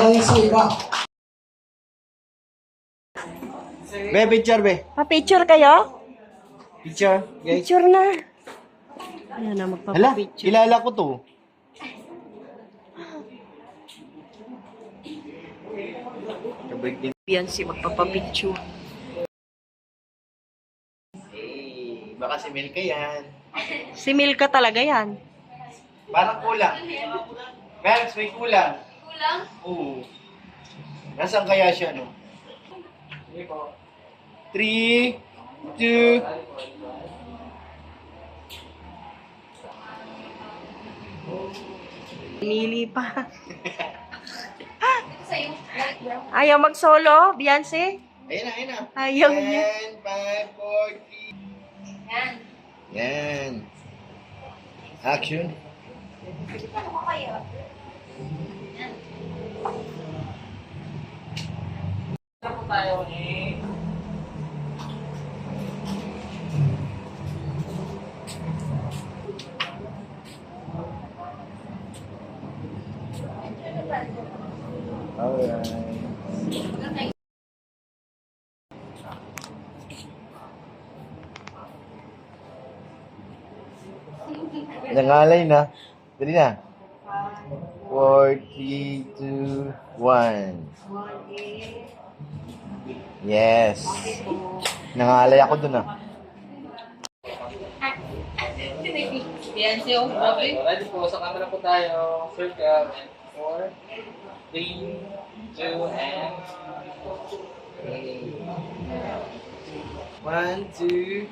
Para yung sa iba. Be, picture, be. Pa-picture kayo? Picture, guys. Picture na. Ayan na, Hala, magpapapicture. kilala ko to. Birthday. Yan si magpapapicture. Eh, baka si Milka yan. Si Milka talaga yan. Parang kulang. Guys, may kulang. Kulang? Oo. Nasaan kaya siya, no? 3, 2, Mili pa. Ito sa'yo. White brown. Ayaw mag-solo, Beyonce? Ayan na, ayan na. Ayaw niya. 10, 5, 4, 3. Yan. Yan. Action. Ano ko kayo? Yan. Alright. Nangalay na. Dali na. 4, 3, 2, 1. Yes. Nangalay ako dun ah. Beyonce, oh, grabe. Ready po, sa camera po tayo. Circle and 4, 3, 2, and 1, 2.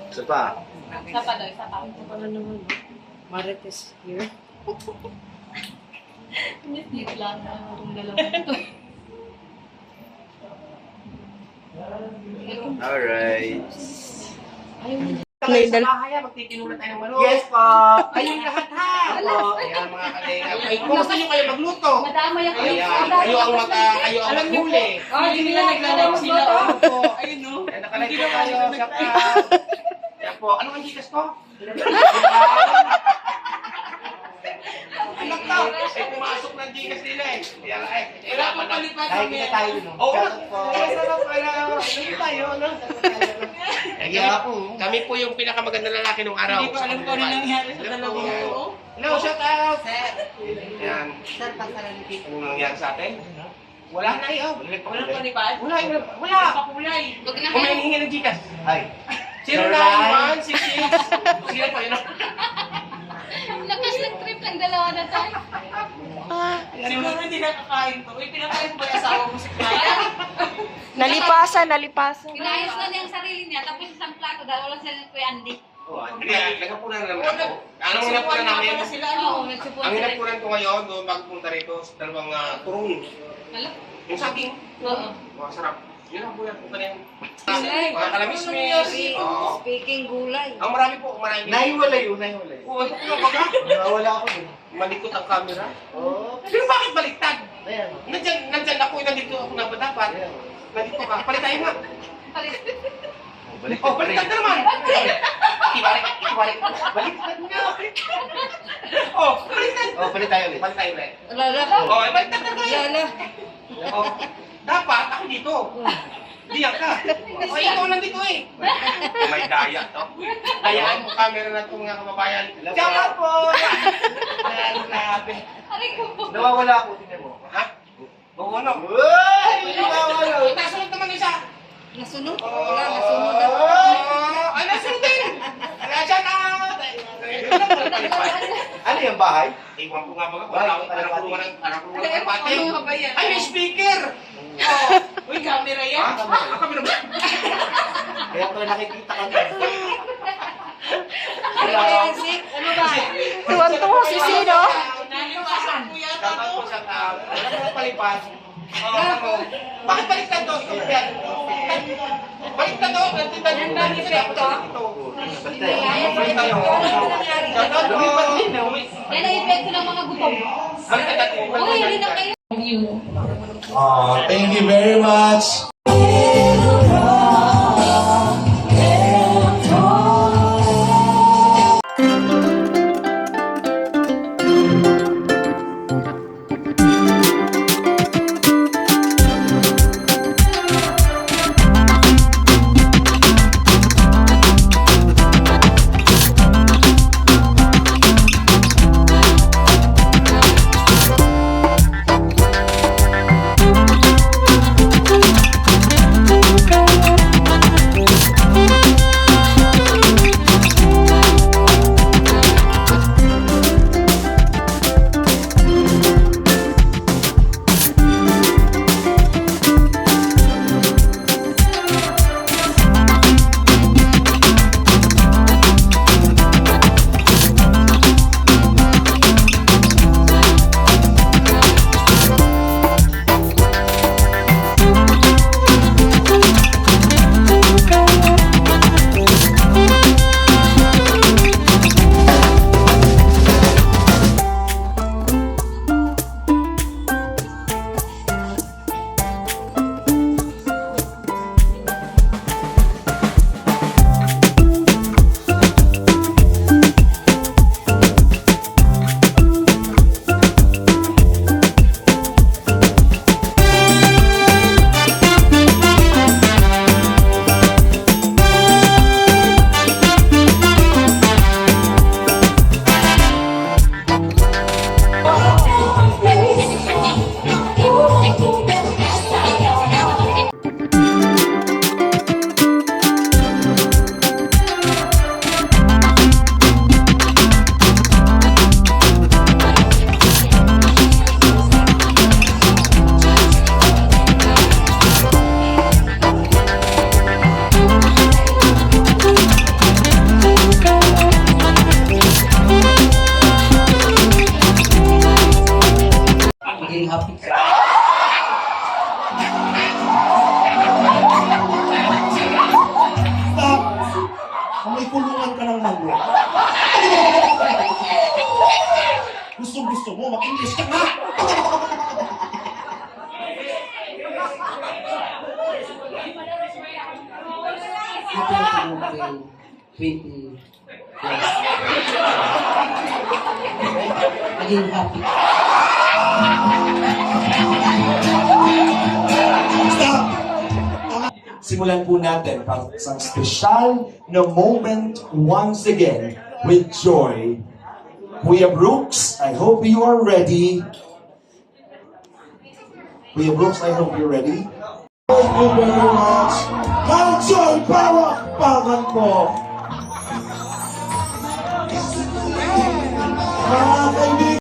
Isa pa. Isa pa daw, isa pa. Ano naman? Marites here. Hindi lang na itong dalawa ito. Alright. Ngayon dal- magtitinulat tayo ng manok. Yes po. Ayun lahat ha. Ayan mga kalinga. Ay, kung gusto nyo kayo magluto. Madama yung Ayan, kayo ang maghuli. hindi nila naglalaro sila. Ayun no. Ayan, nakalagay po tayo sa Ayan po. Ano ang gigas ko? Anak to. Ay, pumasok ng gigas nila eh. Kaya nga eh. Wala pang palipat Dahil kita tayo, no? Oo. Shout out po. Sarap pala. Ano tayo, no? Kaya ako. Kami po yung pinakamaganda lalaki nung araw. Hindi ko alam kung ano nangyari sa dalawang oo. Hello, shout out! Sir. Yan. Sir, pasaralipit. Ano nangyari sa atin? Wala na eh, oh. Walang palipad? Wala, wala. Pakulay. Wag na Kung may hihingi ng Gcash. Ay. 09166. Sino po yun? Lakas ng trip ng dalawa na tayo. Siguro hindi nakakain to. Uy, pinakain mo ba yung asawa mo si Kaya? Nalipasan, nalipasan. Pinayos na niya ang sarili niya, tapos isang plato, dalawa lang sila ni Kuya Andy. Hindi, nagkapunan na naman ako. Anong hinapunan namin? Oo, nagsupport Ang sila. hinapunan ko ngayon, doon magpunta rito sa dalawang turong. Hala? Yung saging. Oo. Mga sarap. Yun ang bulan po kanina. Gulay. Mga kalamismis. Oo. Speaking gulay. Ang marami po, marami. Naiwala yun, naiwala yun. Oo, ano po nga baga? Nawala ako dun. Malikot ang camera. Oh. Pero bakit baliktad? Ayan. Nandyan ako, nandito ako na ba dapat? Nandito ka, palit tayo nga. Balik. Oh, baliktad na naman! Ibalik, baliktad nga! Oh, baliktad! Oh, palit tayo ulit. Balik tayo ulit. Lala. Oh, baliktad na tayo! Lala. Oh, dapat ako dito. Diyan ka. Oh, ikaw nandito eh. May daya to. Dayaan mo camera na ito mga kababayan. Diyan po! Grabe. Aray ko. Nawawala ako, tingnan mo. Ha? Oo, ano? Uy! Nawawala. Nasunod naman isa. Nasunod? Oh, Wala, nasunod ako. Ay, nasunod din! Shout out! Ano yung bahay? Iwan ko nga baga, wala akong panakulungan ng pati. Ay, may speaker! Uy, camera yan. Ha? Ah, kami naman. Kaya pala nakikita ka. Ano ba? Tuwang-tuwa si Sino. Nalipasan ko yata Shout out to. po, shout out. Alam mo ang palipas? Oo, ako. Bakit baliktad to? Ikaw ba yan? Baliktad to? Baliktad to? Baliktad to? Baliktad to? Shout out po. Yan ang epekto ng mga gutom. Baliktad to? Uy, hindi na kayo. Thank you very much. Gusto mo, mag-English ka na! Maging happy. Stop! Simulan po natin para sa special na moment once again with joy. Kuya Brooks, I hope you are ready. Kuya Brooks, I hope you're ready. Thank you very much. How joy, power, pangan po. Mga kaibigan,